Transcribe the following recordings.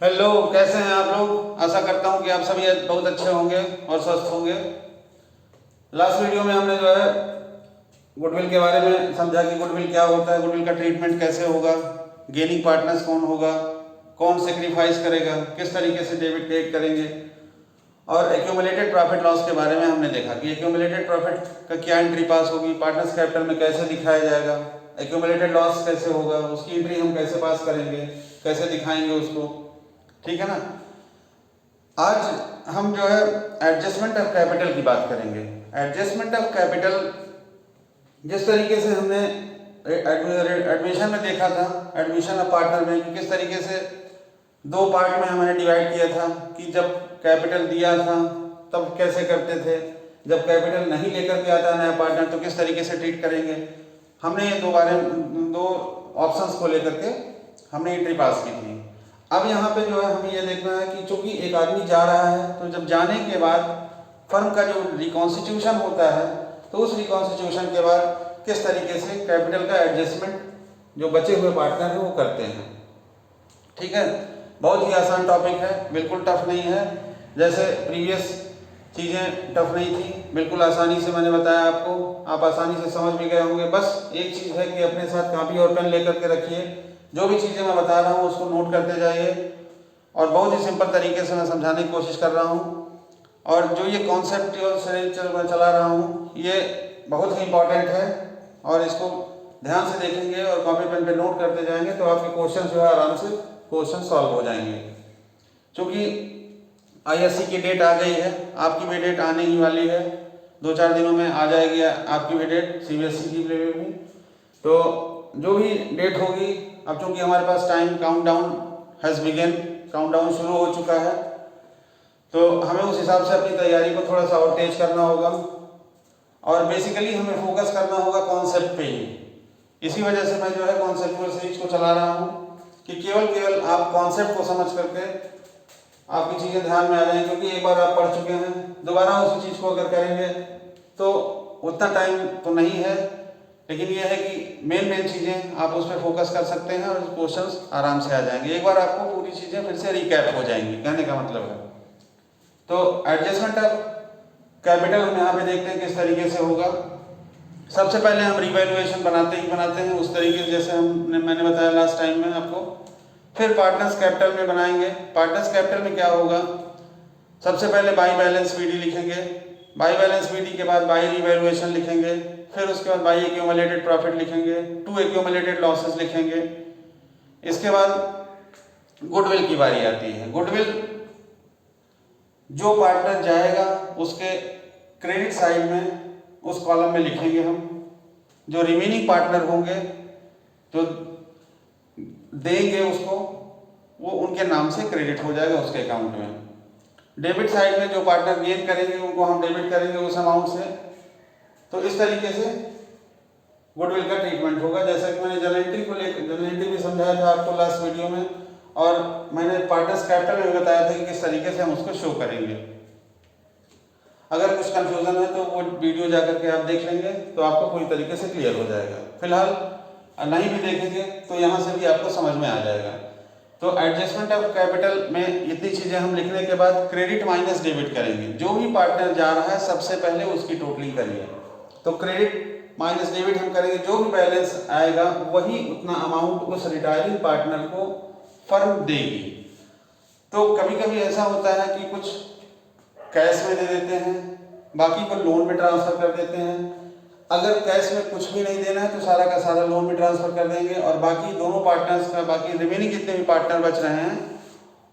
Hello, कैसे हैं आप लोग। आशा करता हूं कि आप सभी बहुत अच्छे होंगे और स्वस्थ होंगे। लास्ट वीडियो में हमने जो है गुडविल के बारे में समझा कि गुडविल क्या होता है, गुडविल का ट्रीटमेंट कैसे होगा, गेनिंग पार्टनर्स कौन होगा, कौन सेक्रीफाइस करेगा, किस तरीके से डेबिट क्रेडिट करेंगे। और एक्यूमुलेटेड प्रॉफिट लॉस के बारे में हमने देखा कि एक्यूमुलेटेड प्रॉफिट का क्या एंट्री पास होगी, पार्टनर्स कैपिटल में कैसे दिखाया जाएगा, एक्यूमुलेटेड लॉस कैसे होगा, उसकी एंट्री हम कैसे पास करेंगे, कैसे दिखाएंगे उसको। ठीक है ना। आज हम जो है एडजस्टमेंट ऑफ कैपिटल की बात करेंगे। एडजस्टमेंट ऑफ कैपिटल जिस तरीके से हमने एडमिशन में देखा था, एडमिशन ऑफ पार्टनर में, कि किस तरीके से दो पार्ट में हमने डिवाइड किया था कि जब कैपिटल दिया था तब कैसे करते थे, जब कैपिटल नहीं लेकर के आता नया पार्टनर तो किस तरीके से ट्रीट करेंगे। हमने ये दो ऑप्शंस को लेकर के हमने एंट्री पास की थी। अब यहाँ पे जो है हमें ये देखना है कि चूंकि एक आदमी जा रहा है तो जब जाने के बाद फर्म का जो रिकॉन्स्टिट्यूशन होता है तो उस रिकॉन्स्टिट्यूशन के बाद किस तरीके से कैपिटल का एडजस्टमेंट जो बचे हुए पार्टनर हैं वो करते हैं। ठीक है, बहुत ही आसान टॉपिक है, बिल्कुल टफ नहीं है। जैसे प्रीवियस चीज़ें टफ नहीं थी, बिल्कुल आसानी से मैंने बताया आपको, आप आसानी से समझ भी गए होंगे। बस एक चीज़ है कि अपने साथ कापी और पेन लेकर के रखिए, जो भी चीज़ें मैं बता रहा हूँ उसको नोट करते जाइए और बहुत ही सिंपल तरीके से मैं समझाने की कोशिश कर रहा हूँ। और जो ये कॉन्सेप्ट मैं चला रहा हूँ ये बहुत ही इम्पॉर्टेंट है और इसको ध्यान से देखेंगे और कॉपी पेन पे नोट करते जाएंगे तो आपके क्वेश्चन जो है आराम से क्वेश्चन सॉल्व हो जाएंगे। क्योंकि आईएससी की डेट आ गई है, आपकी भी डेट आने ही वाली है, 2-4 दिनों में आ जाएगी आपकी भी डेट सीबीएसई की लेवल में। तो जो भी डेट होगी, अब चूंकि हमारे पास time countdown has begun, countdown शुरू हो चुका है, तो हमें उस हिसाब से अपनी तैयारी को थोड़ा सा और तेज करना होगा और बेसिकली हमें फोकस करना होगा कॉन्सेप्ट पे ही। इसी वजह से मैं जो है कॉन्सेप्चुअल सीरीज को चला रहा हूँ कि केवल आप कॉन्सेप्ट को समझ करके आपकी चीज़ें ध्यान में आ जाएंगी। क्योंकि एक बार आप पढ़ चुके हैं, दोबारा उसी चीज़ को अगर करेंगे तो उतना टाइम तो नहीं है, लेकिन यह है कि मेन चीज़ें आप उस पर फोकस कर सकते हैं और क्वेश्चंस आराम से आ जाएंगे। एक बार आपको पूरी चीज़ें फिर से रिकैप हो जाएंगी, कहने का मतलब है। तो एडजस्टमेंट ऑफ कैपिटल हम यहाँ पे देखते हैं किस तरीके से होगा। सबसे पहले हम रिवैल्यूएशन बनाते हैं उस तरीके से जैसे मैंने बताया लास्ट टाइम में आपको। फिर पार्टनर्स कैपिटल में बनाएंगे। पार्टनर्स कैपिटल में क्या होगा, सबसे पहले बाई बैलेंस पीडी लिखेंगे, बाई बैलेंस पीडी के बाद बाई रिवैल्यूएशन लिखेंगे, फिर उसके बाद बाई एक्यूमुलेटेड प्रॉफिट लिखेंगे, टू एक्यूमुलेटेड लॉसेस लिखेंगे। इसके बाद गुडविल की बारी आती है। गुडविल जो पार्टनर जाएगा उसके क्रेडिट साइड में उस कॉलम में लिखेंगे हम। जो रिमेनिंग पार्टनर होंगे तो देंगे उसको, वो उनके नाम से क्रेडिट हो जाएगा उसके अकाउंट में। डेबिट साइड में जो पार्टनर गेन करेंगे उनको हम डेबिट करेंगे उस अमाउंट से। तो इस तरीके से गुडविल का ट्रीटमेंट होगा। जैसा कि मैंने जर्नल एंट्री भी समझाया था आपको लास्ट वीडियो में, और मैंने पार्टनर्स कैपिटल में भी बताया था कि किस तरीके से हम उसको शो करेंगे। अगर कुछ कंफ्यूजन है तो वो वीडियो जाकर के आप देख लेंगे तो आपको पूरी तरीके से क्लियर हो जाएगा। फिलहाल नहीं भी देखेंगे तो यहाँ से भी आपको समझ में आ जाएगा। तो एडजस्टमेंट ऑफ कैपिटल में इतनी चीज़ें हम लिखने के बाद क्रेडिट माइनस डेबिट करेंगे। जो भी पार्टनर जा रहा है सबसे पहले उसकी टोटलिंग करिए। तो क्रेडिट माइनस डेबिट हम करेंगे, जो भी बैलेंस आएगा वही उतना अमाउंट उस रिटायरिंग पार्टनर को फर्म देगी। तो कभी कभी ऐसा होता है कि कुछ कैश में दे देते हैं, बाकी को लोन में ट्रांसफर कर देते हैं। अगर कैश में कुछ भी नहीं देना है तो सारा का सारा लोन में ट्रांसफर कर देंगे और बाकी दोनों पार्टनर्स का, बाकी रिमेनिंग जितने भी पार्टनर बच रहे हैं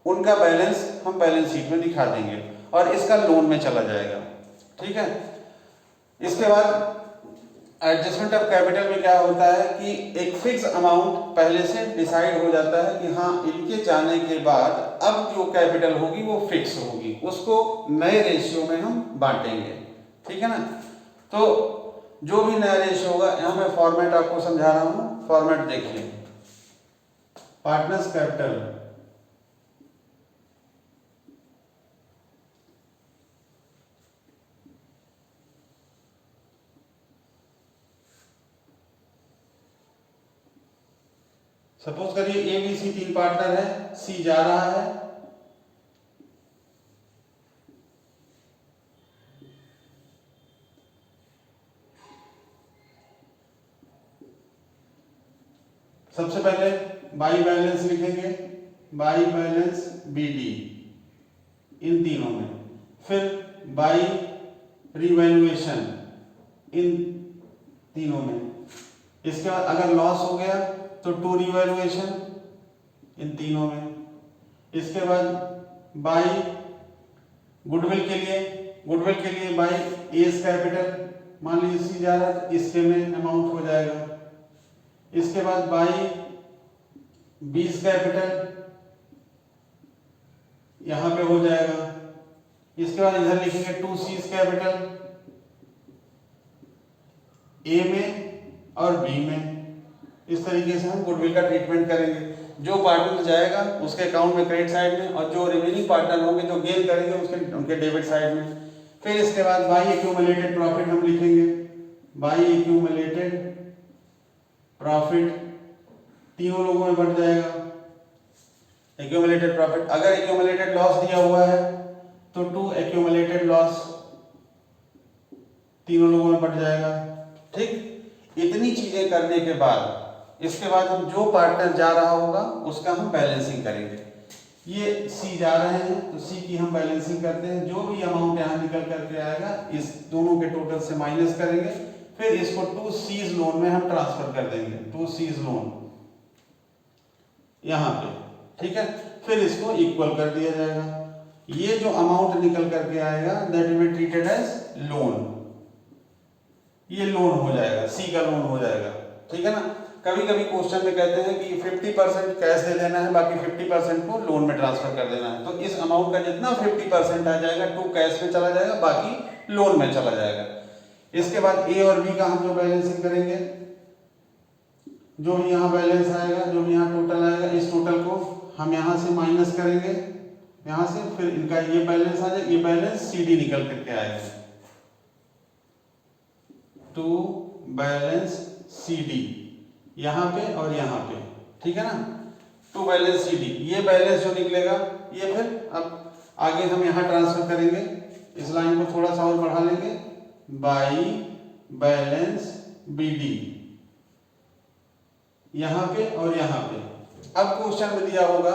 उनका बैलेंस हम बैलेंस शीट में दिखा देंगे और इसका लोन में चला जाएगा। ठीक है। इसके बाद एडजस्टमेंट ऑफ कैपिटल में क्या होता है कि एक फिक्स अमाउंट पहले से डिसाइड हो जाता है कि हाँ इनके जाने के बाद अब जो कैपिटल होगी वो फिक्स होगी, उसको नए रेशियो में हम बांटेंगे। ठीक है ना। तो जो भी नया रेशियो होगा, यहाँ मैं फॉर्मेट आपको समझा रहा हूँ, फॉर्मेट देखिए। पार्टनर्स कैपिटल, सपोज करिए ए बी सी 3 पार्टनर है, सी जा रहा है, सबसे पहले बाई बैलेंस लिखेंगे, बाई बैलेंस बी डी इन तीनों में, फिर बाई रिवैल्यूएशन इन तीनों में, इसके बाद अगर लॉस हो गया तो टू रिवैल्यूएशन इन तीनों में, इसके बाद बाई गुडविल के लिए बाई एस कैपिटल, मान लीजिए सी जा रहा है तो इसके में अमाउंट हो जाएगा, इसके बाद बाई बीस कैपिटल यहां पे हो जाएगा, इसके बाद इधर लिखेंगे टू सीज कैपिटल ए में और बी में। इस तरीके से हम गुडविल का ट्रीटमेंट करेंगे, जो पार्टनर जाएगा उसके अकाउंट में क्रेडिट साइड में, और जो रिमेनिंग पार्टनर होंगे जो गेन करेंगे उसके उनके डेबिट साइड में। फिर इसके बाद बाई एक्यूमुलेटेड प्रॉफिट हम लिखेंगे, बाई एक्यूमुलेटेड प्रॉफिट तीनों लोगों में बढ़ जाएगा। एक्यूमुलेटेड प्रॉफिट, अगर एक्यूमुलेटेड लॉस दिया हुआ है तो टू एक्यूमुलेटेड लॉस तीनों लोगों में बढ़ जाएगा। ठीक, इतनी चीजें करने के बाद इसके बाद हम जो पार्टनर जा रहा होगा उसका हम बैलेंसिंग करेंगे। ये सी जा रहे हैं तो सी की हम बैलेंसिंग करते हैं, जो भी अमाउंट यहाँ निकल करके आएगा इस दोनों के टोटल से माइनस करेंगे, फिर इसको टू सीज लोन में हम ट्रांसफर कर देंगे, टू सीज लोन यहाँ पे। ठीक है, फिर इसको इक्वल कर दिया जाएगा। ये जो अमाउंट निकल करके आएगा that will be treated as loan, ये लोन हो जाएगा, सी का लोन हो जाएगा। ठीक है ना, कभी कभी क्वेश्चन में कहते हैं कि 50% कैश दे देना है, बाकी 50% को लोन में ट्रांसफर कर देना है, तो इस अमाउंट का जितना 50% आ जाएगा टू कैश में चला जाएगा, बाकी लोन में चला जाएगा। इसके बाद ए और बी का हम जो बैलेंसिंग करेंगे, जो भी यहाँ बैलेंस आएगा, जो भी यहाँ टोटल आएगा, इस टोटल को हम यहाँ से माइनस करेंगे, यहाँ से, फिर इनका ये बैलेंस आ जाएगा, ये बैलेंस सी डी निकल करके आएगा, टू बैलेंस सी डी यहाँ पे और यहाँ पे। ठीक है ना, टू बैलेंस सी डी, ये बैलेंस जो निकलेगा ये फिर अब आगे हम यहाँ ट्रांसफर करेंगे, इस लाइन को थोड़ा सा और बढ़ा लेंगे, बाई बैलेंस बी डी यहाँ पे और यहाँ पे। अब क्वेश्चन में दिया होगा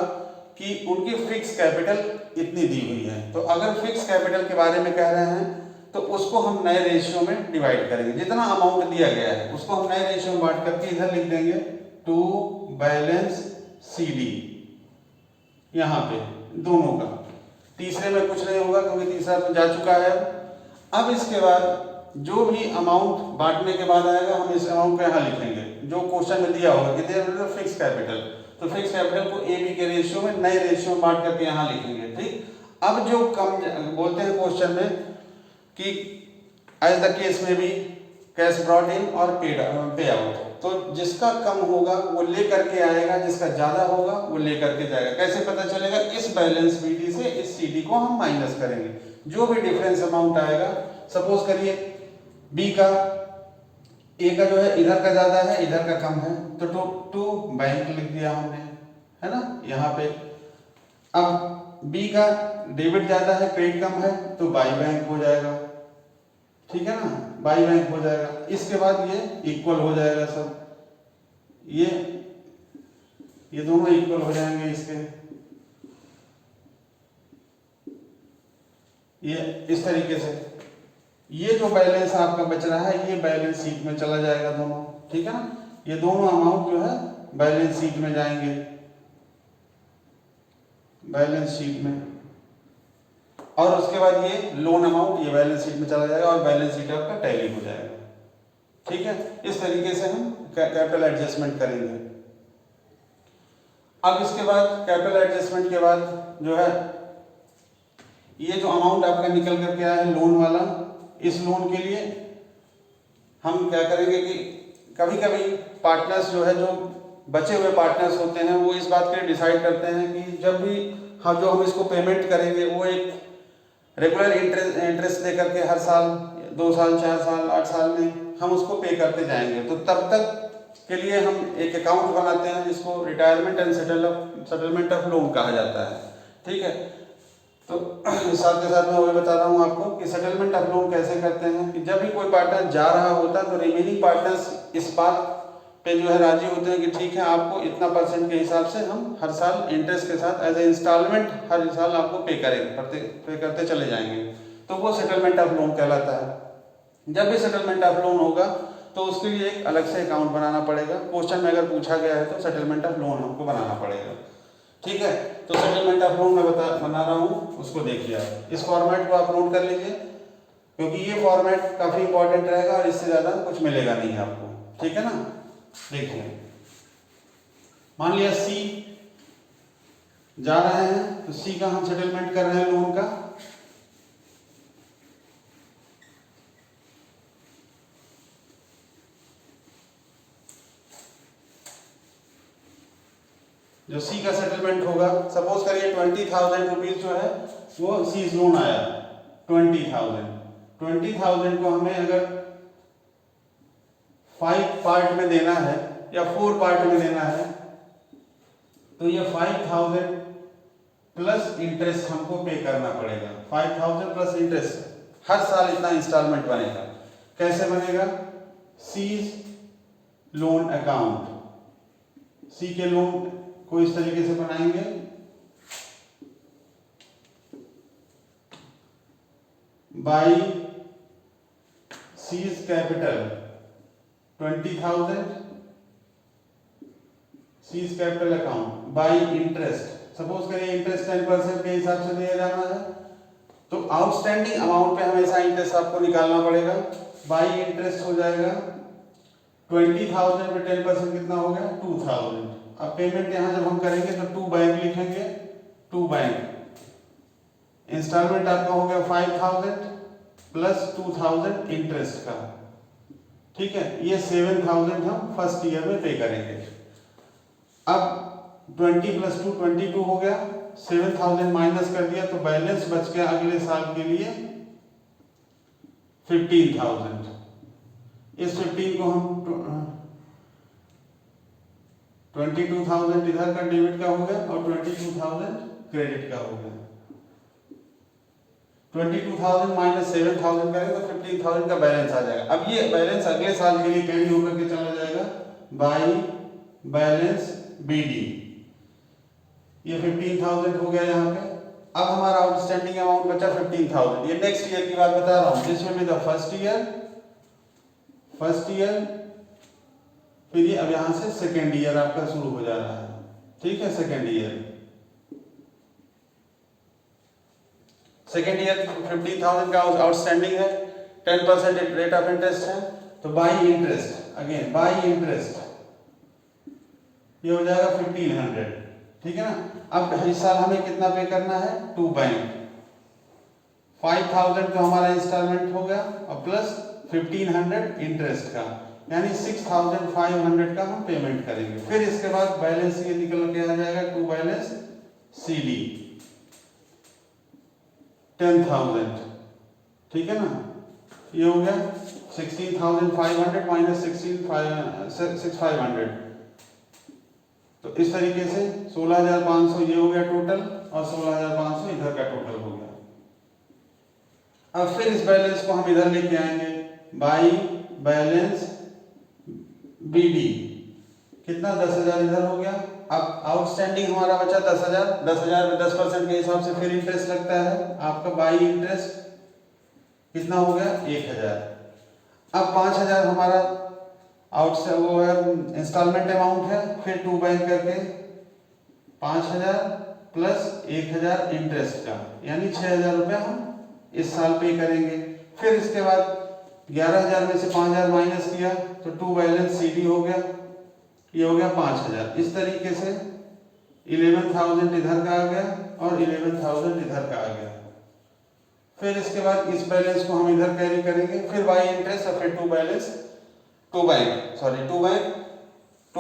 कि उनकी फिक्स कैपिटल इतनी दी हुई है, तो अगर फिक्स कैपिटल के बारे में कह रहे हैं तो उसको हम नए रेशियो में डिवाइड करेंगे, जितना अमाउंट दिया गया है उसको हम नए रेशियो में बांट करके इधर लिख देंगे टू बैलेंस सी डी यहाँ पे दोनों का। तीसरे में कुछ नहीं होगा क्योंकि तीसरा तो जा चुका है। अब इसके बाद जो भी अमाउंट बांटने के बाद आएगा हम इस अमाउंट को यहाँ लिखेंगे, जो क्वेश्चन में दिया होगा कि फिक्स कैपिटल, तो फिक्स कैपिटल को ए बी के रेशियो में नए रेशियो में बांट करके यहाँ लिखेंगे। ठीक, अब जो कम बोलते हैं क्वेश्चन में कि एज द केस में भी कैश ब्रॉट इन और पे आउट, तो जिसका कम होगा वो ले करके आएगा, जिसका ज्यादा होगा वो ले करके जाएगा। कैसे पता चलेगा? इस बैलेंस बीडी से इस सीडी को हम माइनस करेंगे, जो भी डिफरेंस अमाउंट आएगा, सपोज करिए बी का ए का जो है इधर का ज्यादा है इधर का कम है, तो टू बैंक लिख दिया हमने, है ना यहाँ पे। अब बी का डेबिट ज्यादा है क्रेडिट कम है तो बाई बैंक हो जाएगा, ठीक है ना, बाई बैंक हो जाएगा। इसके बाद ये इक्वल हो जाएगा सब, ये दोनों इक्वल हो जाएंगे इसके, ये इस तरीके से। ये जो बैलेंस आपका बच रहा है ये बैलेंस शीट में चला जाएगा दोनों, ठीक है ना। ये दोनों अमाउंट जो है बैलेंस शीट में जाएंगे, बैलेंस शीट में, और उसके बाद ये लोन अमाउंट ये बैलेंस शीट में चला जाएगा और बैलेंस शीट आपका टैली हो जाएगा, ठीक है। इस तरीके से हम कैपिटल एडजस्टमेंट करेंगे। अब इसके बाद कैपिटल एडजस्टमेंट के बाद जो है ये जो अमाउंट आपका निकल करके आया है लोन वाला, इस लोन के लिए हम क्या करेंगे कि कभी कभी पार्टनर्स जो है, जो बचे हुए पार्टनर्स होते हैं, वो इस बात के लिए डिसाइड करते हैं कि जब भी हम इसको पेमेंट करेंगे वो एक रेगुलर इंटरेस्ट दे करके हर साल 2 साल 4 साल 8 साल में हम उसको पे करते जाएंगे, तो तब तक के लिए हम एक अकाउंट बनाते हैं जिसको retirement and settlement of loan कहा जाता है। ठीक है, तो साथ के साथ मैं वही बता रहा हूँ आपको कि सेटलमेंट ऑफ लोन कैसे करते हैं कि जब भी कोई पार्टनर जा रहा होता है तो रिमेनिंग पार्टनर्स इस बात पे जो है राजी होते हैं कि ठीक है, आपको इतना % के हिसाब से हम हर साल इंटरेस्ट के साथ एज ए इंस्टॉलमेंट हर साल आपको पे करते चले जाएंगे, तो वो सेटलमेंट ऑफ लोन कहलाता है। जब भी सेटलमेंट ऑफ लोन होगा तो उसके लिए एक अलग से अकाउंट बनाना पड़ेगा। क्वेश्चन में अगर पूछा गया है तो सेटलमेंट ऑफ लोन हमको बनाना पड़ेगा। ठीक है, तो सेटलमेंट ऑफ लोन मैं बना रहा हूँ, उसको देखिए आप। इस फॉर्मेट को आप नोट कर लीजिए क्योंकि ये फॉर्मेट काफ़ी इंपॉर्टेंट रहेगा और इससे ज़्यादा कुछ मिलेगा नहीं आपको। ठीक है ना, देखिए मान लिया सी जा रहे हैं तो सी का हम सेटलमेंट कर रहे हैं लोन का। जो सी का सेटलमेंट होगा, सपोज करिए 20,000 रुपीज जो है वो सीज लोन आया 20,000 को हमें अगर 5 पार्ट में देना है या 4 पार्ट में देना है तो ये 5,000 प्लस इंटरेस्ट हमको पे करना पड़ेगा। 5,000 प्लस इंटरेस्ट हर साल इतना इंस्टॉलमेंट बनेगा। कैसे बनेगा? सीज लोन अकाउंट, सी के लोन को इस तरीके से बनाएंगे, by seize capital 20,000 seize capital account by interest. Suppose करिए इंटरेस्ट 10% के हिसाब से दिया जाना है तो आउटस्टैंडिंग अमाउंट पे हमेशा इंटरेस्ट आपको निकालना पड़ेगा। बाई इंटरेस्ट हो जाएगा 20,000 पे 10% कितना हो गया? 2,000। अब पेमेंट यहां जब हम करेंगे तो 2 बैंक लिखेंगे, 2 बैंक। इंस्टॉलमेंट आपका हो गया 5,000 प्लस 2,000 इंटरेस्ट का। ठीक है, ये 7,000 हम फर्स्ट ईयर में पे करेंगे। अब 20 प्लस 2 22 हो गया, 7,000 माइनस कर दिया तो बैलेंस बच गया अगले साल के लिए 15,000। इस 15 को हम 22,000 इधर का डेबिट का हो गया और 22,000 क्रेडिट का हो गया। 22,000 माइनस 7,000 करें तो 15,000 का बैलेंस आ जाएगा। अब ये बैलेंस अगले साल के लिए कैरी होकर के चला जाएगा बाई बैलेंस बीडी। ये 15,000 हो गया यहाँ पे। अब हमारा आउटस्टैंडिंग अमाउंट बचा 15,000। ये नेक्स्ट ईयर की बात बता रहा हूँ, जिसमें भी द फर्स्ट ईयर फिर ये अब यहाँ से सेकेंड ईयर आपका शुरू हो जा रहा है। ठीक है, सेकेंड ईयर 15,000 का आउटस्टैंडिंग है, 10% रेट ऑफ इंटरेस्ट है तो by interest, again by interest ये हो जाएगा 1,500। ठीक है ना। अब इस साल हमें कितना पे करना है? 2 बैंक। 5,000 का हमारा इंस्टॉलमेंट हो गया और प्लस 1,500 इंटरेस्ट का, यानी 6,500 का हम पेमेंट करेंगे। फिर इसके बाद बैलेंस ये निकल के आ जाएगा टू बैलेंस सीडी 10,000। ठीक है ना, ये हो गया 16,500 माइनस 6,500। तो इस तरीके से 16,500 ये हो गया टोटल और 16,500 इधर का टोटल हो गया। अब फिर इस बैलेंस को हम इधर लेके आएंगे बाई बैलेंस बीडी। कितना? 10,000 इधर हो गया। अब आउटस्टैंडिंग हमारा बचा 10,000। 10,000 में 10% के हिसाब से फिर इंटरेस्ट लगता है आपका बाई इंटरेस्ट। कितना हो गया? 1,000। अब 5,000 हमारा वो है इंस्टॉलमेंट अमाउंट है, फिर 2 बैंक करके 5,000 प्लस 1,000 इंटरेस्ट का, यानी 6,000 रुपया हम इस साल पे करेंगे। फिर इसके बाद 11,000 में से 5,000 माइनस किया तो 2 बैलेंस सीडी हो गया, ये हो गया 5,000। इस तरीके से 11,000 इधर का आ गया और 11,000 इधर का आ गया। फिर इसके बाद इस बैलेंस को हम इधर कैरी करेंगे, फिर बाई इंटरेस्ट और फिर 2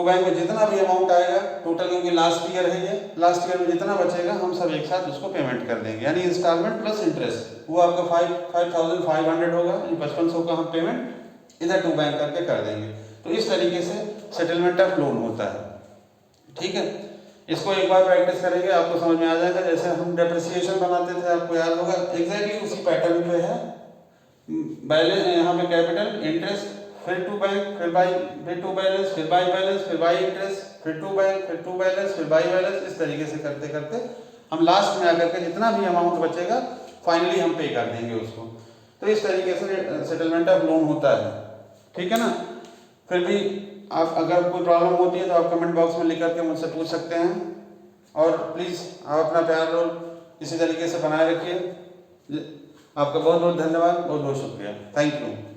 बैंक में जितना भी अमाउंट आएगा टोटल, क्योंकि लास्ट ईयर है ये, लास्ट ईयर में जितना बचेगा हम सब एक साथ उसको पेमेंट कर देंगे, यानी इंस्टॉलमेंट प्लस इंटरेस्ट वो आपका 5,500 होगा। 5,500 का हम पेमेंट इधर 2 बैंक करके कर देंगे। तो इस तरीके से सेटलमेंट ऑफ लोन होता है। ठीक है, इसको एक बार प्रैक्टिस करेंगे आपको समझ में आ जाएगा। जैसे हम डेप्रिसिएशन बनाते थे, आपको याद होगा, एग्जैक्टली उसी पैटर्न पे है। बैलेंस यहाँ पे कैपिटल, इंटरेस्ट, फिर टू बैंक, फिर टू बैलेंस, फिर बाई बैलेंस, फिर बाई इंटरेस्ट, फिर टू बैंक, फिर टू बैलेंस, फिर बाई बैलेंस। इस तरीके से करते करते हम लास्ट में आकर के जितना भी अमाउंट बचेगा फाइनली हम पे कर देंगे उसको। तो इस तरीके से सेटलमेंट ऑफ लोन होता है। ठीक है ना। फिर भी आप अगर कोई प्रॉब्लम होती है तो आप कमेंट बॉक्स में लिख करके मुझसे पूछ सकते हैं। और प्लीज़ आप अपना प्यार रोल इसी तरीके से बनाए रखिए। आपका बहुत बहुत धन्यवाद, बहुत बहुत शुक्रिया। Thank you.